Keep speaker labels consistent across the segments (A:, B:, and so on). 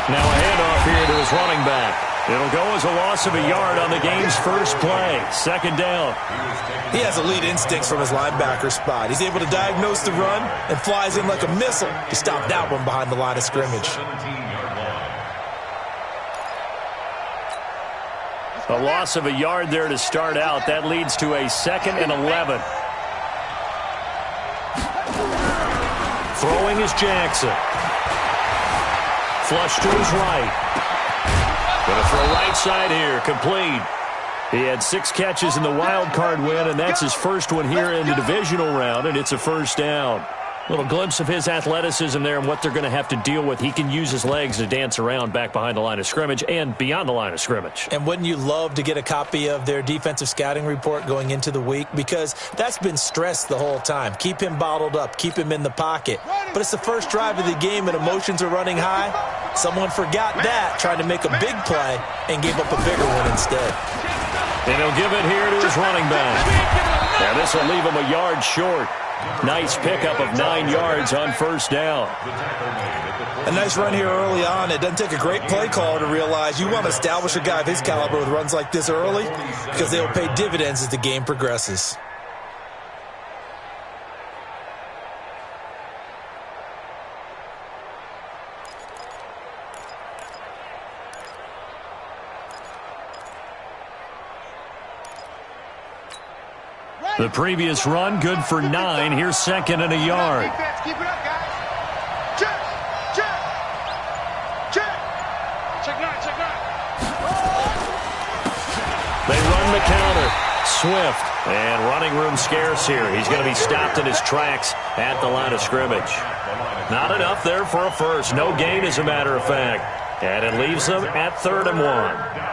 A: Now a handoff here to his running back. It'll go as a loss of a yard on the game's first play. Second down.
B: He has elite instincts from his linebacker spot. He's able to diagnose the run and flies in like a missile to stop that one behind the line of scrimmage.
A: A loss of a yard there to start out. That leads to a 2nd and 11. Throwing is Jackson. Flush to his right. Going to throw right side here. Complete. He had 6 catches in the wild card win, and that's his first one here in the divisional round, and it's a first down. Little glimpse of his athleticism there and what they're going to have to deal with. He can use his legs to dance around back behind the line of scrimmage and beyond the line of scrimmage.
B: And wouldn't you love to get a copy of their defensive scouting report going into the week? Because that's been stressed the whole time. Keep him bottled up. Keep him in the pocket. But it's the first drive of the game and emotions are running high. Someone forgot that, trying to make a big play, and gave up a bigger one instead.
A: And he'll give it here to his running back. Now this will leave him a yard short. Nice pickup of 9 yards on first down.
B: A nice run here early on. It doesn't take a great play caller to realize you want to establish a guy of his caliber with runs like this early because they will pay dividends as the game progresses.
A: The previous run, good for 9. Here's 2nd and a yard.
C: Keep it up, guys. Check. Check 9.
A: They run the counter. Swift. And running room scarce here. He's going to be stopped in his tracks at the line of scrimmage. Not enough there for a first. No gain, as a matter of fact. And it leaves them at 3rd and 1.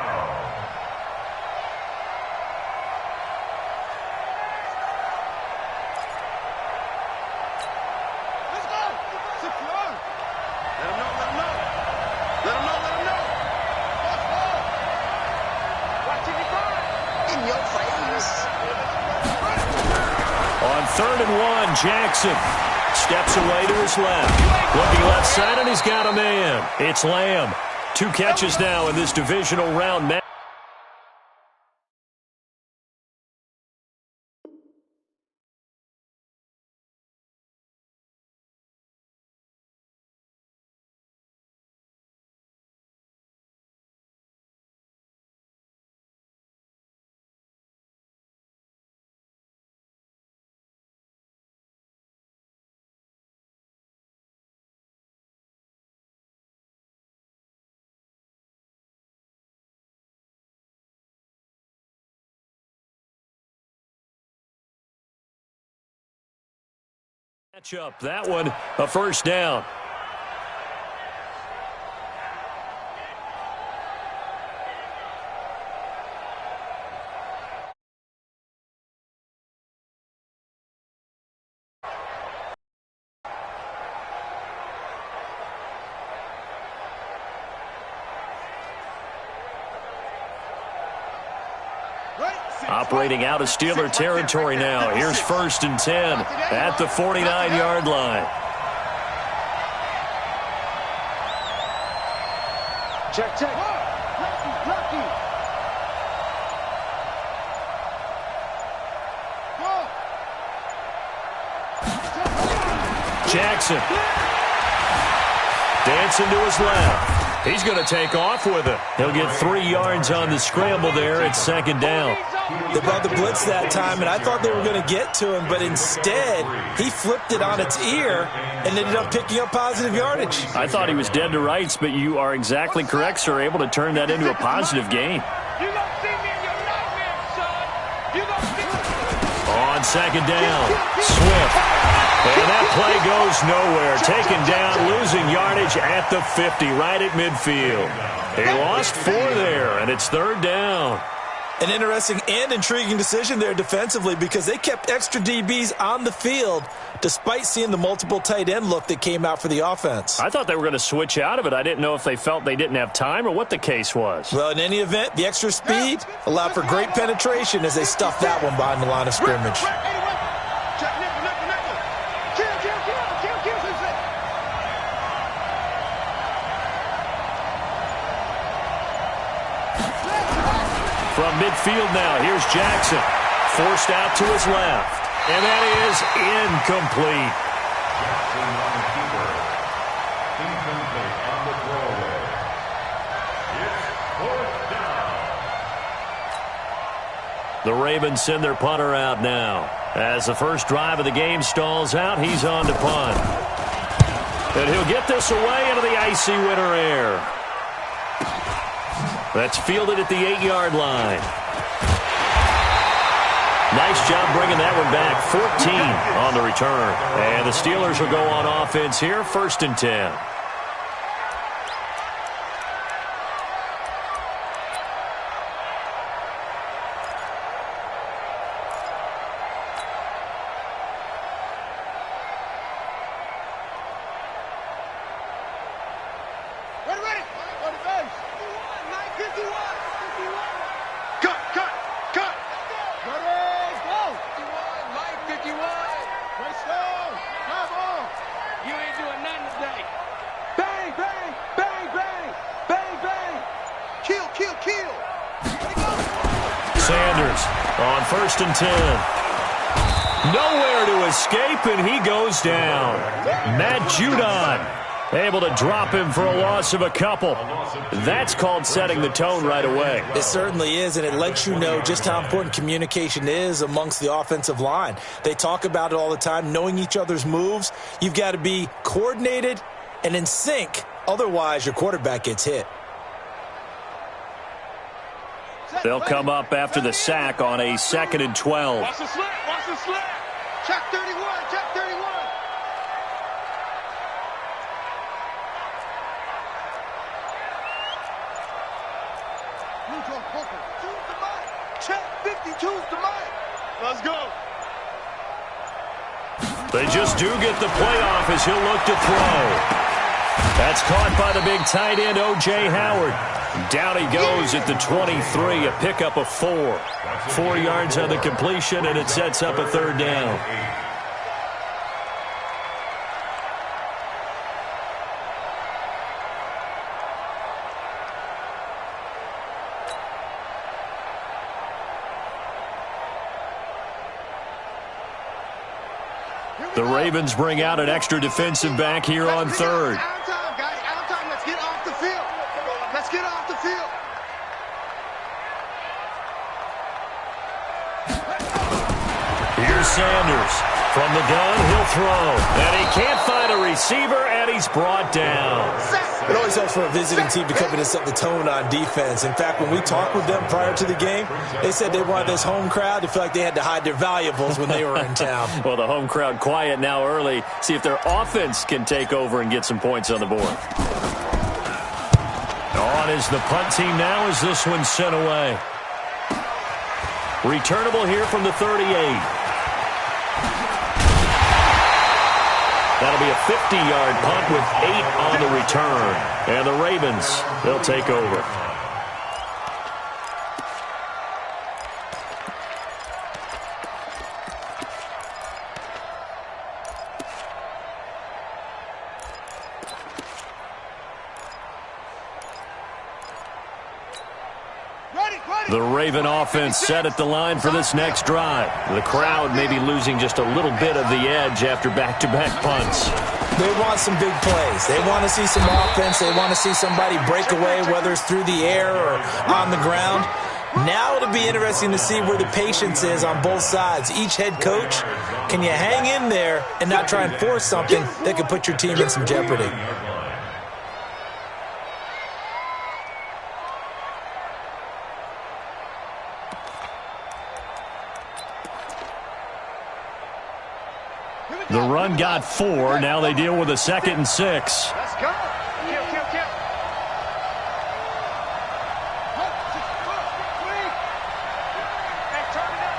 A: Jackson steps away to his left. Looking left side, and he's got a man. It's Lamb. 2 catches now in this divisional round match. Matchup, that one, a first down. Operating out of Steeler territory now. Here's 1st and 10 at the 49-yard line.
C: Check. Lucky.
A: Jackson. Dancing to his left. He's going to take off with it. He'll get 3 yards on the scramble there at 2nd down.
B: They brought the blitz that time, and I thought they were going to get to him, but instead, he flipped it on its ear and ended up picking up positive yardage.
A: I thought he was dead to rights, but you are exactly correct, sir. Able to turn that into a positive gain.
C: You don't see me in your nightmares, son. You don't see me.
A: On 2nd down, Swift. And that play goes nowhere. Taken down, losing yardage at the 50, right at midfield. He lost 4 there, and it's 3rd down.
B: An interesting and intriguing decision there defensively because they kept extra DBs on the field despite seeing the multiple tight end look that came out for the offense.
A: I thought they were going to switch out of it. I didn't know if they felt they didn't have time or what the case was.
B: Well, in any event, the extra speed allowed for great penetration as they stuffed that one behind the line of scrimmage.
A: From midfield now, here's Jackson. Forced out to his left. And that is incomplete.
D: Jackson on the keeper. Incomplete on the throwaway. It's fourth down.
A: The Ravens send their punter out now. As the first drive of the game stalls out, he's on to punt. And he'll get this away into the icy winter air. That's fielded at the 8-yard line. Nice job bringing that one back. 14 on the return. And the Steelers will go on offense here, 1st and 10. On 1st and 10. Nowhere to escape, and he goes down. Matt Judon able to drop him for a loss of a couple. That's called setting the tone right away.
B: It certainly is, and it lets you know just how important communication is amongst the offensive line. They talk about it all the time, knowing each other's moves. You've got to be coordinated and in sync. Otherwise, your quarterback gets hit.
A: They'll come up after the sack on a 2nd and 12.
C: Watch the slip. Watch the slip. Check 31. Check 31. Check 52's the mic. Let's go.
A: They just do get the playoff as he'll look to throw. That's caught by the big tight end, O.J. Howard. Down he goes at the 23, a pickup of 4. 4 yards on the completion, and it sets up a 3rd down. The Ravens bring out an extra defensive back here on 3rd.
C: Out time, guys. Out time. Let's get off the field. Let's get off the field.
A: Here's Sanders. From the gun, he'll throw. And he can't find a receiver, and he's brought down.
B: It always helps for a visiting team to come in and set the tone on defense. In fact, when we talked with them prior to the game, they said they wanted this home crowd to feel like they had to hide their valuables when they were in town.
A: Well, the home crowd quiet now early. See if their offense can take over and get some points on the board. On is the punt team now as this one's sent away. Returnable here from the 38. That'll be a 50-yard punt with 8 on the return. And the Ravens, they'll take over. The Raven offense set at the line for this next drive. The crowd may be losing just a little bit of the edge after back-to-back punts.
B: They want some big plays. They want to see some offense. They want to see somebody break away, whether it's through the air or on the ground. Now it'll be interesting to see where the patience is on both sides. Each head coach, can you hang in there and not try and force something that could put your team in some jeopardy?
A: The run got 4. Now they deal with a 2nd and 6.
C: Let's go. Kill. Hey, turn it up.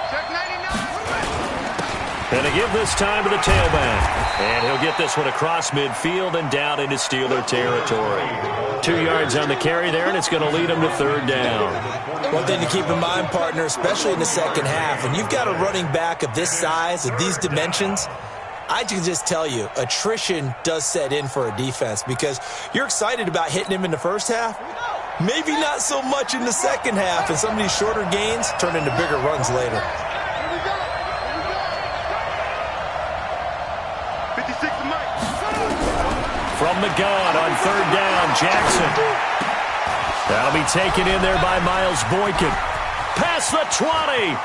C: Check 99.
A: And to give this time to the tailback. And he'll get this one across midfield and down into Steeler territory. 2 yards on the carry there, and it's going to lead him to 3rd down.
B: One thing to keep in mind, partner, especially in the second half, when you've got a running back of this size, of these dimensions, I can just tell you, attrition does set in for a defense because you're excited about hitting him in the first half, Maybe not so much in the second half, and some of these shorter gains turn into bigger runs later.
C: 56 Mike.
A: From the gun on third down, Jackson. That'll be taken in there by Miles Boykin. Past the 20.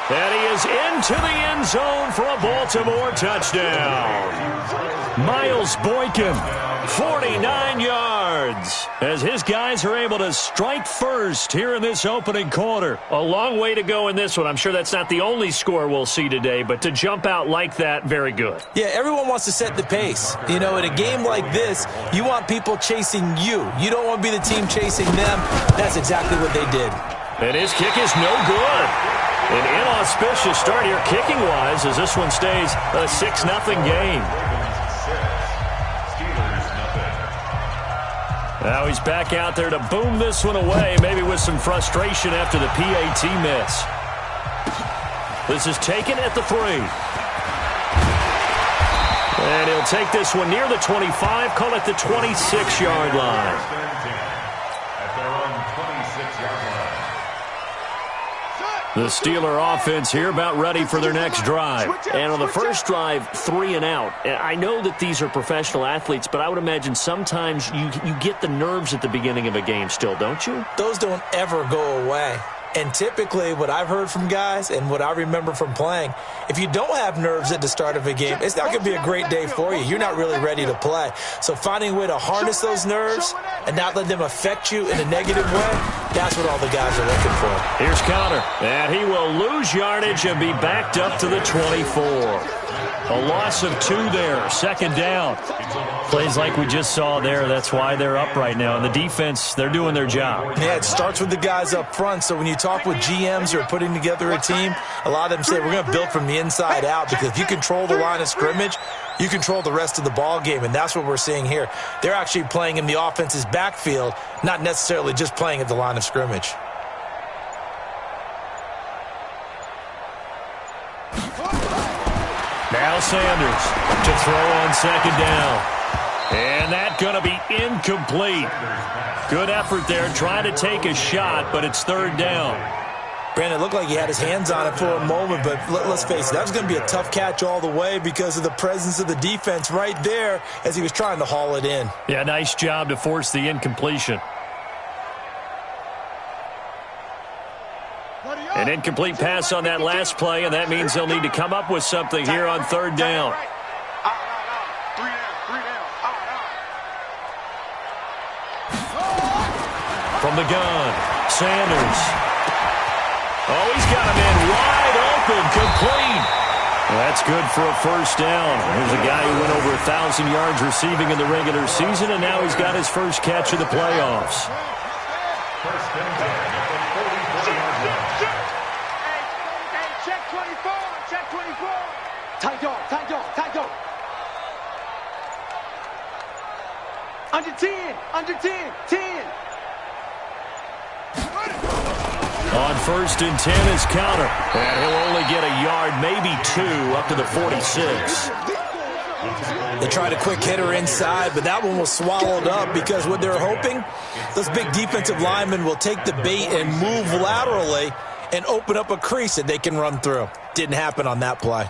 A: And he is into the end zone for a Baltimore touchdown. Miles Boykin, 49 yards, as his guys are able to strike first here in this opening quarter. A long way to go in this one. I'm sure that's not the only score we'll see today, but to jump out like that, very good.
B: Yeah, everyone wants to set the pace. You know, in a game like this, you want people chasing you. You don't want to be the team chasing them. That's exactly what they did.
A: And his kick is no good. An inauspicious start here kicking-wise as this one stays a 6-0 game. Now he's back out there to boom this one away, maybe with some frustration after the PAT miss. This is taken at the 3. And he'll take this one near the 25, call it the 26-yard line.
D: At their own 26-yard line.
A: The Steeler offense here about ready for their next drive.
E: And on the first drive, 3 and out. I know that these are professional athletes, but I would imagine sometimes you get the nerves at the beginning of a game still, don't you?
B: Those don't ever go away. And typically what I've heard from guys and what I remember from playing, if you don't have nerves at the start of a game, it's not going to be a great day for you. You're not really ready to play. So finding a way to harness those nerves and not let them affect you in a negative way, that's what all the guys are looking for.
A: Here's Connor, and he will lose yardage and be backed up to the 24. A loss of 2 there, second down. Plays like we just saw there, that's why they're up right now. And the defense, they're doing their job.
B: Yeah, it starts with the guys up front. So when you talk with GMs who are putting together a team, a lot of them say we're going to build from the inside out, because if you control the line of scrimmage, you control the rest of the ball game, and that's what we're seeing here. They're actually playing in the offense's backfield, not necessarily just playing at the line of scrimmage.
A: Now Sanders to throw on second down. And that's going to be incomplete. Good effort there, trying to take a shot, but it's third down.
B: Brandon, it looked like he had his hands on it for a moment, but let's face it, that was going to be a tough catch all the way because of the presence of the defense right there as he was trying to haul it in.
A: Yeah, nice job to force the incompletion. An incomplete pass on that last play, and that means they'll need to come up with something here on third down. From the gun, Sanders. Oh, he's got him in wide open, complete. That's good for a first down. Here's a guy who went over 1,000 yards receiving in the regular season, and now he's got his first catch of the playoffs.
D: First and 10 at the 44-yard line.
C: Hey, check 24, check 24.
F: Tight dog, tight dog, tight dog. Under 10, under 10, 10.
A: On first and 10 is Counter. And he'll only get a yard, maybe 2, up to the 46.
B: They tried a quick hitter inside, but that one was swallowed up because what they're hoping, those big defensive linemen will take the bait and move laterally and open up a crease that they can run through. Didn't happen on that play.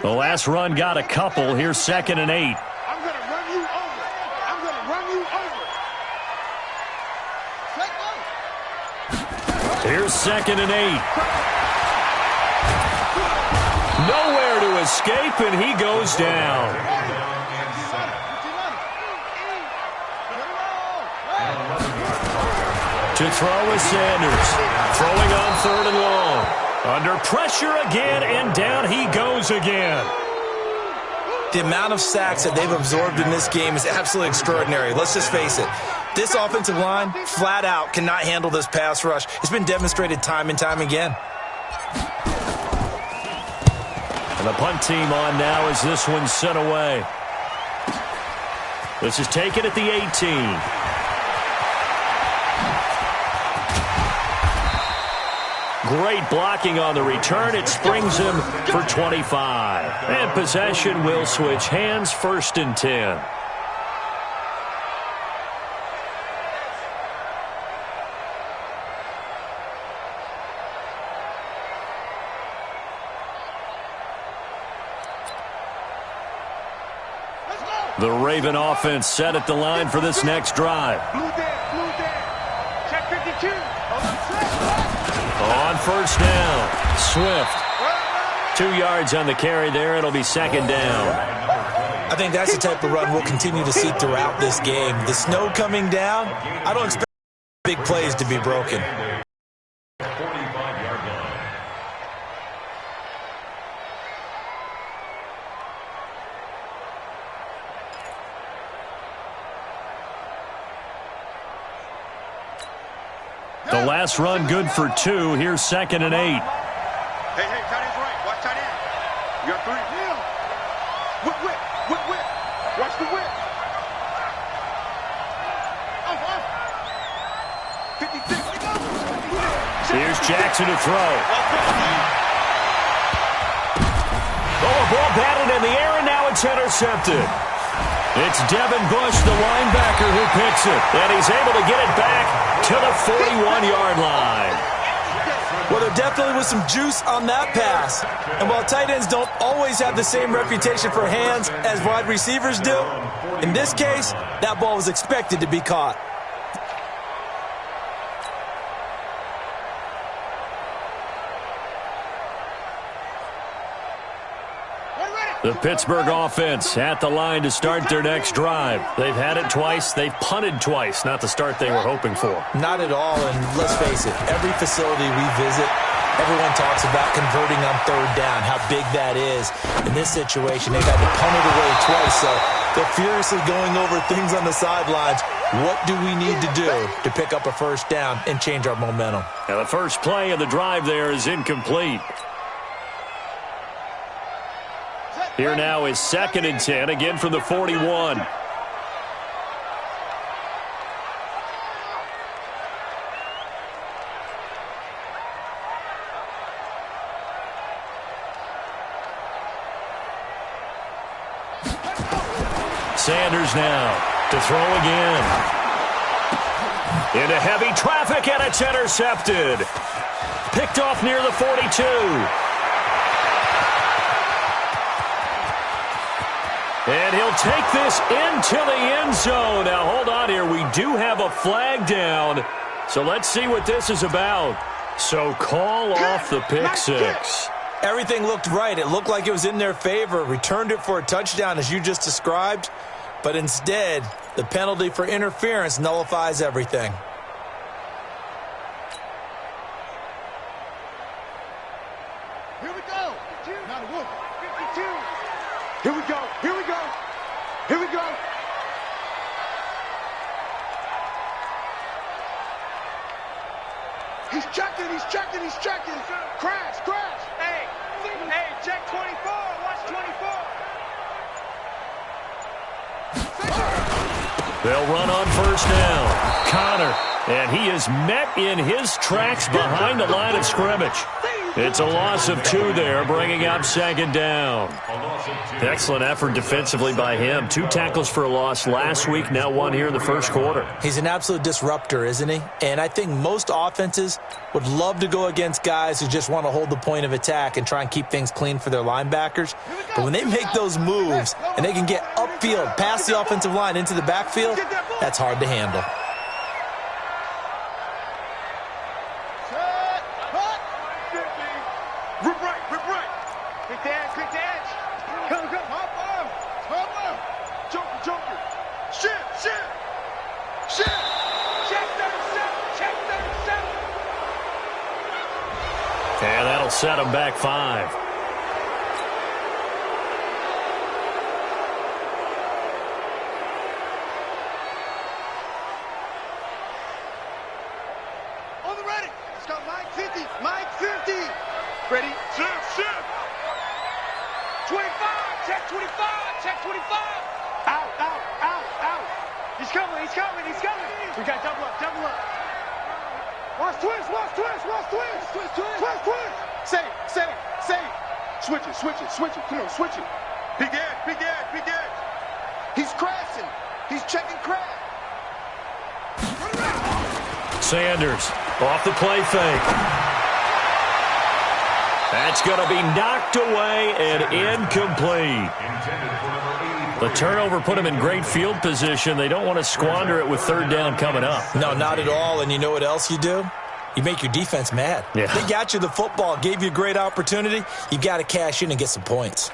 A: The last run got a couple. Here's second and 8.
C: I'm going to run you over. I'm going to run you over.
A: Here's second and 8. Nowhere to escape, and he goes down. To throw is Sanders. Throwing on third and long. Under pressure again, and down he goes again.
B: The amount of sacks that they've absorbed in this game is absolutely extraordinary. Let's just face it. This offensive line, flat out, cannot handle this pass rush. It's been demonstrated time and time again.
A: And the punt team on now as this one's sent away. This is taken at the 18. Great blocking on the return. It springs him for 25. And possession will switch hands, 1st and 10. The Raven offense set at the line for this next drive.
C: Blue there. Check 52.
A: On 1st down, Swift. 2 yards on the carry there. It'll be 2nd down.
B: I think that's the type of run we'll continue to see throughout this game. The snow coming down, I don't expect big plays to be broken.
A: The last run good for 2. Here's 2nd and 8.
C: Hey, tight end's right. Watch tight end. You got 3. Whip. Watch the whip. 56.
A: Here's Jackson to throw. Oh, a ball batted in the air, and now it's intercepted. It's Devin Bush, the linebacker, who picks it. And he's able to get it back to the 41-yard line.
B: Well, there definitely was some juice on that pass. And while tight ends don't always have the same reputation for hands as wide receivers do, in this case, that ball was expected to be caught.
A: The Pittsburgh offense at the line to start their next drive. They've had it twice. They've punted twice. Not the start they were hoping for.
B: Not at all, and let's face it, every facility we visit, everyone talks about converting on 3rd down, how big that is. In this situation, they've had to punt it away twice, so they're furiously going over things on the sidelines. What do we need to do to pick up a 1st down and change our momentum?
A: Now, the first play of the drive there is incomplete. Here now is 2nd and 10, again from the 41. Sanders now to throw again. Into heavy traffic, and it's intercepted. Picked off near the 42. And he'll take this into the end zone. Now, hold on here. We do have a flag down. So let's see what this is about. So call off the pick 6.
B: Everything looked right. It looked like it was in their favor. Returned it for a touchdown, as you just described. But instead, the penalty for interference nullifies everything.
C: Here we go. Not a whoop. 52. Here we go. Here we go. Here we go. He's checking. He's checking. He's checking. Crash. Crash. Hey, check 24. Watch 24.
A: They'll run on 1st down. Connor. And he is met in his tracks behind the line of scrimmage. It's a loss of 2 there, bringing up 2nd down. Excellent effort defensively by him. 2 tackles for a loss last week, now 1 here in the first quarter.
B: He's an absolute disruptor, isn't he? And I think most offenses would love to go against guys who just want to hold the point of attack and try and keep things clean for their linebackers. But when they make those moves and they can get upfield, past the offensive line into the backfield, that's hard to handle.
C: Quick the edge. Come. Hop arm. Joker. Shift. Check 37.
A: And that'll set him back 5.
C: On the ready. Let's go, Mike 50. Ready? Shift. 25. Check 25. Out. He's coming. We got double up. Watch twist, watch twist, watch twist. Twist, twist. Twist, twist. Say it. Switch it. Come on, switch it. Big edge. He's crashing. He's checking crash.
A: Sanders off the play fake. That's going to be knocked away and incomplete. The turnover put him in great field position. They don't want to squander it with third down coming up.
B: No, not at all. And you know what else you do? You make your defense mad.
A: Yeah.
B: They got you the football, gave you a great opportunity. You got to cash in and get some points.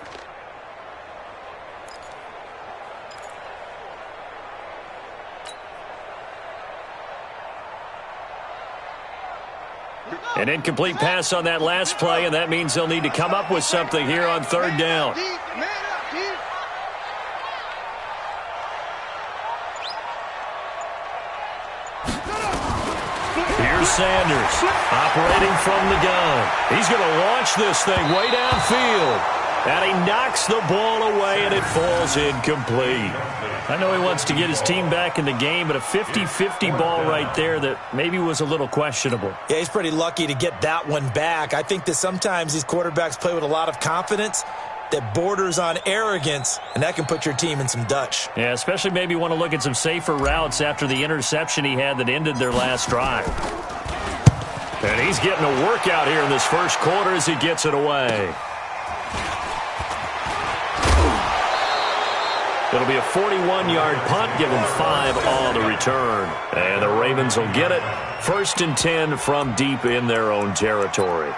A: An incomplete pass on that last play, and that means they'll need to come up with something here on third down. Here's Sanders operating from the gun. He's going to launch this thing way downfield. And he knocks the ball away, and it falls incomplete. I know he wants to get his team back in the game, but a 50-50 ball right there that maybe was a little questionable.
B: Yeah, he's pretty lucky to get that one back. I think that sometimes these quarterbacks play with a lot of confidence that borders on arrogance, and that can put your team in some Dutch.
A: Yeah, especially maybe want to look at some safer routes after the interception he had that ended their last drive. And he's getting a workout here in this first quarter as he gets it away. It'll be a 41-yard punt, give them 5 on the return. And the Ravens will get it. 1st and 10 from deep in their own territory.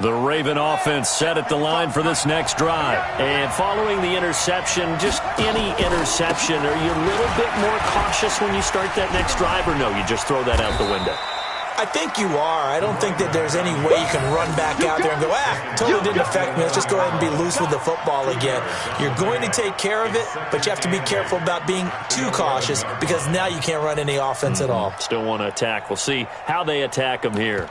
A: The Raven offense set at the line for this next drive.
E: And following the interception, just any interception, are you a little bit more cautious when you start that next drive, or no, you just throw that out the window?
B: I think you are. I don't think that there's any way you can run back out there and go, totally didn't affect me. Let's just go ahead and be loose with the football again. You're going to take care of it, but you have to be careful about being too cautious because now you can't run any offense at all.
E: Still want to attack. We'll see how they attack them here.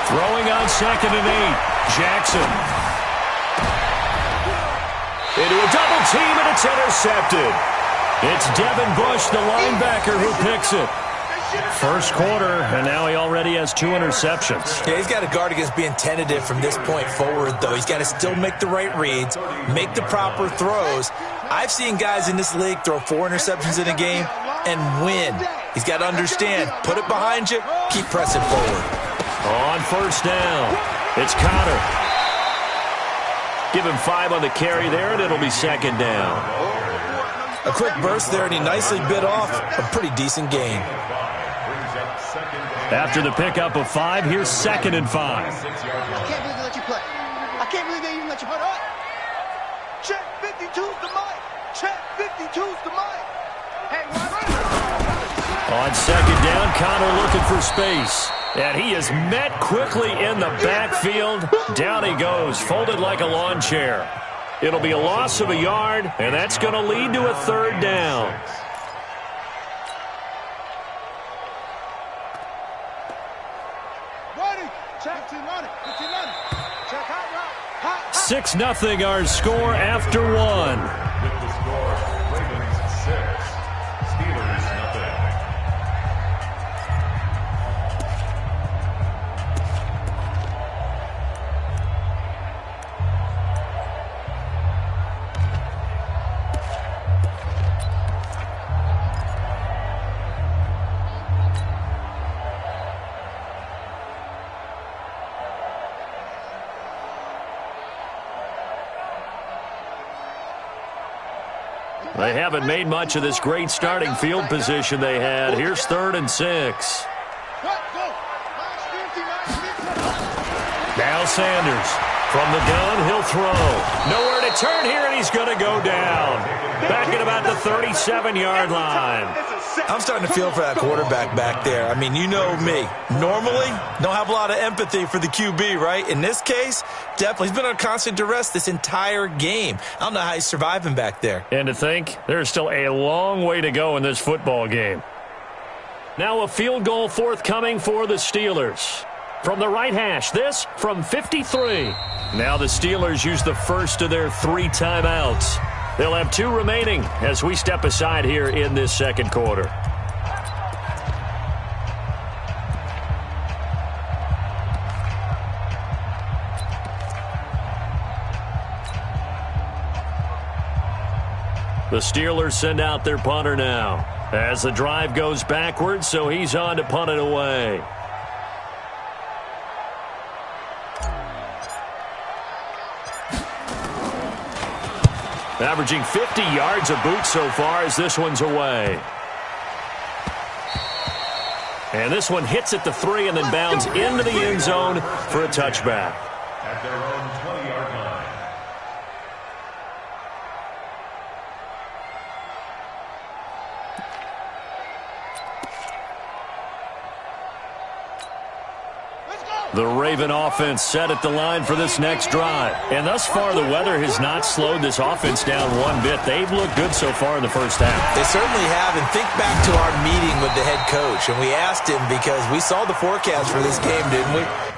A: Throwing on 2nd and 8. Jackson. Into a double team, and it's intercepted. It's Devin Bush, the linebacker, who picks it. First quarter, and now he already has 2 interceptions.
B: Yeah, he's got to guard against being tentative from this point forward, though. He's got to still make the right reads, make the proper throws. I've seen guys in this league throw 4 interceptions in a game and win. He's got to understand, put it behind you, keep pressing forward.
A: On first down, it's Connor. Give him 5 on the carry there, and it'll be 2nd down.
B: A quick burst there, and he nicely bit off a pretty decent gain.
A: After the pickup of 5, here's 2nd and 5.
C: I can't believe they let you play. I can't believe they even let you put up. Check 52's the mic. Check 52's the mic. Hey,
A: on 2nd down, Connor looking for space. And he is met quickly in the backfield. Down he goes, folded like a lawn chair. It'll be a loss of a yard, and that's going to lead to a 3rd down.
C: Ready. Check
A: 6-0 our score after 1.
D: With the score, Ravens 6, Steelers nothing.
A: They haven't made much of this great starting field position they had. Here's 3rd and 6. Now Sanders From the gun, he'll throw. Nowhere to turn here, and he's going to go down. Back at about the 37-yard line.
B: I'm starting to feel for that quarterback back there. I mean, you know me. Normally, don't have a lot of empathy for the QB, right? In this case, definitely. He's been under constant duress this entire game. I don't know how he's surviving back there.
A: And to think, there's still a long way to go in this football game. Now a field goal forthcoming for the Steelers. From the right hash, this from 53. Now the Steelers use the first of their 3 timeouts. They'll have 2 remaining as we step aside here in this second quarter. The Steelers send out their punter now as the drive goes backwards, so he's on to punt it away. Averaging 50 yards a boot so far as this one's away. And this one hits at the 3 and then bounds into the end zone for a touchback.
D: At their own 20-yard line.
A: The Raven offense set at the line for this next drive. And thus far, the weather has not slowed this offense down one bit. They've looked good so far in the first half.
B: They certainly have. And think back to our meeting with the head coach. And we asked him because we saw the forecast for this game, didn't we?